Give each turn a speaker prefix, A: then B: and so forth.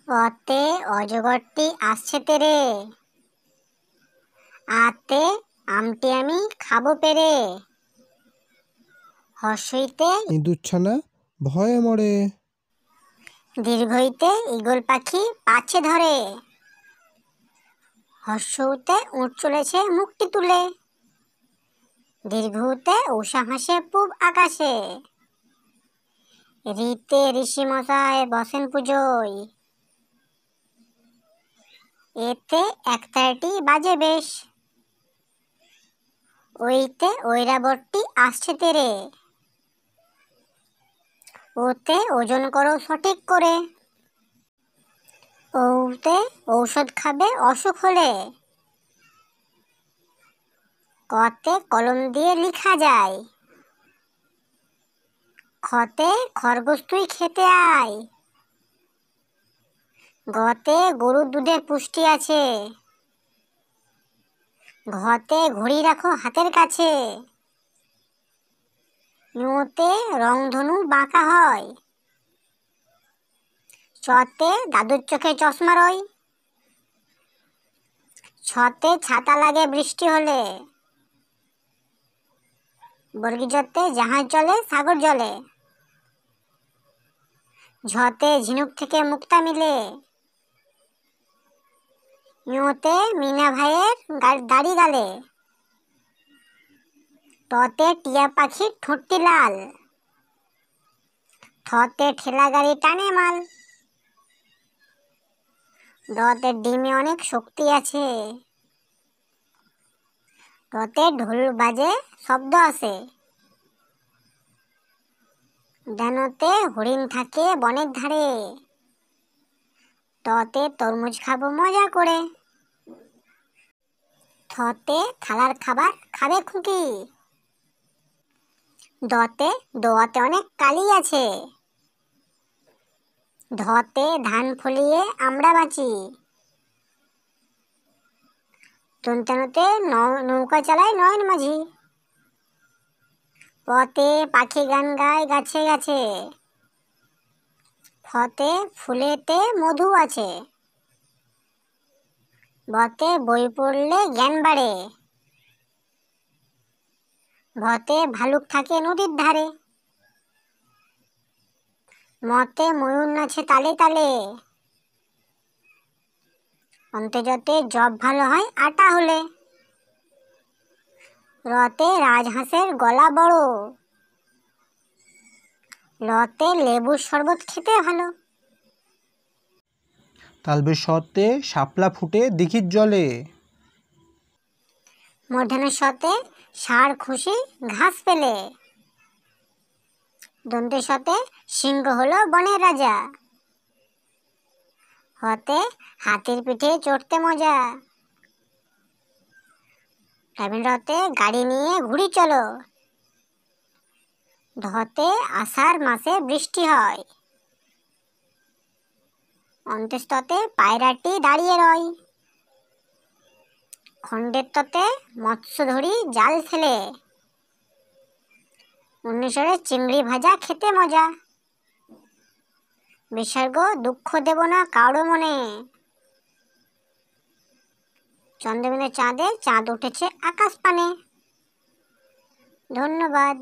A: অতে অজগরটি আসছে তেরে, আতে আমটি আমি খাবো পেরে, হর্ষইতে
B: ইঁদুরছানা ভয়ে মরে,
A: দীর্ঘইতে ঈগল পাখি পাছে ধরে, হর্ষউতে উঠ চলেছে মুখটি তুলে, দীর্ঘউতে উষা হাসে পূব আকাশে, রিতে ঋষি মশাই বসেন পুজোয়, এতে একতারটি বাজে বেশ, ওইতে ঐরাবতটি আসছে তেরে, ওতে ওজন করো সঠিক করে, ওতে ঔষধ খাবে অসুখ হলে, কতে কলম দিয়ে লিখা যায়, খতে খরগোশ তুই খেতে আয়, গতে গরুর দুধে পুষ্টি আছে, ঘতে ঘড়ি রাখো হাতের কাছে, ঞতে রংধনু বাঁকা হয়, চতে দাদুর চোখে চশমা রয়, ছতে ছাতা লাগে বৃষ্টি হলে, বর্গীজতে জাহাজ চলে সাগর জলে, ঝতে ঝিনুক থেকে মুক্তা মিলে, ঞতে মিনা ভাইয়ের দাড়ি গালে, ততে টিয়া পাখির ঠোঁটটি লাল, থতে ঠেলা গাড়ি টানে মাল, ডতে ডিমে অনেক শক্তি আছে, ডতে ঢোল বাজে শব্দ আসে, ডেনতে হরিণ থাকে বনের ধারে, ততে তরমুজ খাবো মজা করে, থতে থালার খাবার খাবে খুকি, দতে দোয়াতে অনেক কালি আছে, ধতে ধান ফলিয়ে আমরা বাঁচি, তন্তানুতে নৌকা চালায় নয়ন মাঝি, পতে পাখি গান গায় গাছে গাছে, ফতে ফুলেতে মধু আছে, বতে বই পড়লে জ্ঞান বাড়ে, ভতে ভালুক থাকে নদীর ধারে, মতে ময়ূর নাচে তালে তালে, অন্তর্জতে জব ভালো হয় আটা হলে, রতে রাজহাঁসের গলা বড়, লতে লেবুর শরবত খেতে ভালো,
B: তালবেশতে শাপলা ফুটে দিঘির জলে,
A: মূর্ধন্য শতে ষাঁড় খুশি ঘাস পেলে, দন্তে শতে সিংহ হলো বনের রাজা, হতে হাতির পিঠে চড়তে মজা, রতে গাড়ি নিয়ে ঘুরি চলো, ধতে আষাঢ় মাসে বৃষ্টি হয়, অন্ত্যেষ্টতে পায়রাটি দাঁড়িয়ে রয়, খণ্ডের ততে মৎস্য ধরি জাল ফেলে, উনিশরে চিংড়ি ভাজা খেতে মজা, বিসর্গ দুঃখ দেব না কারো মনে, চন্দ্রবিন্দু চাঁদে চাঁদ উঠেছে আকাশ পানে। ধন্যবাদ।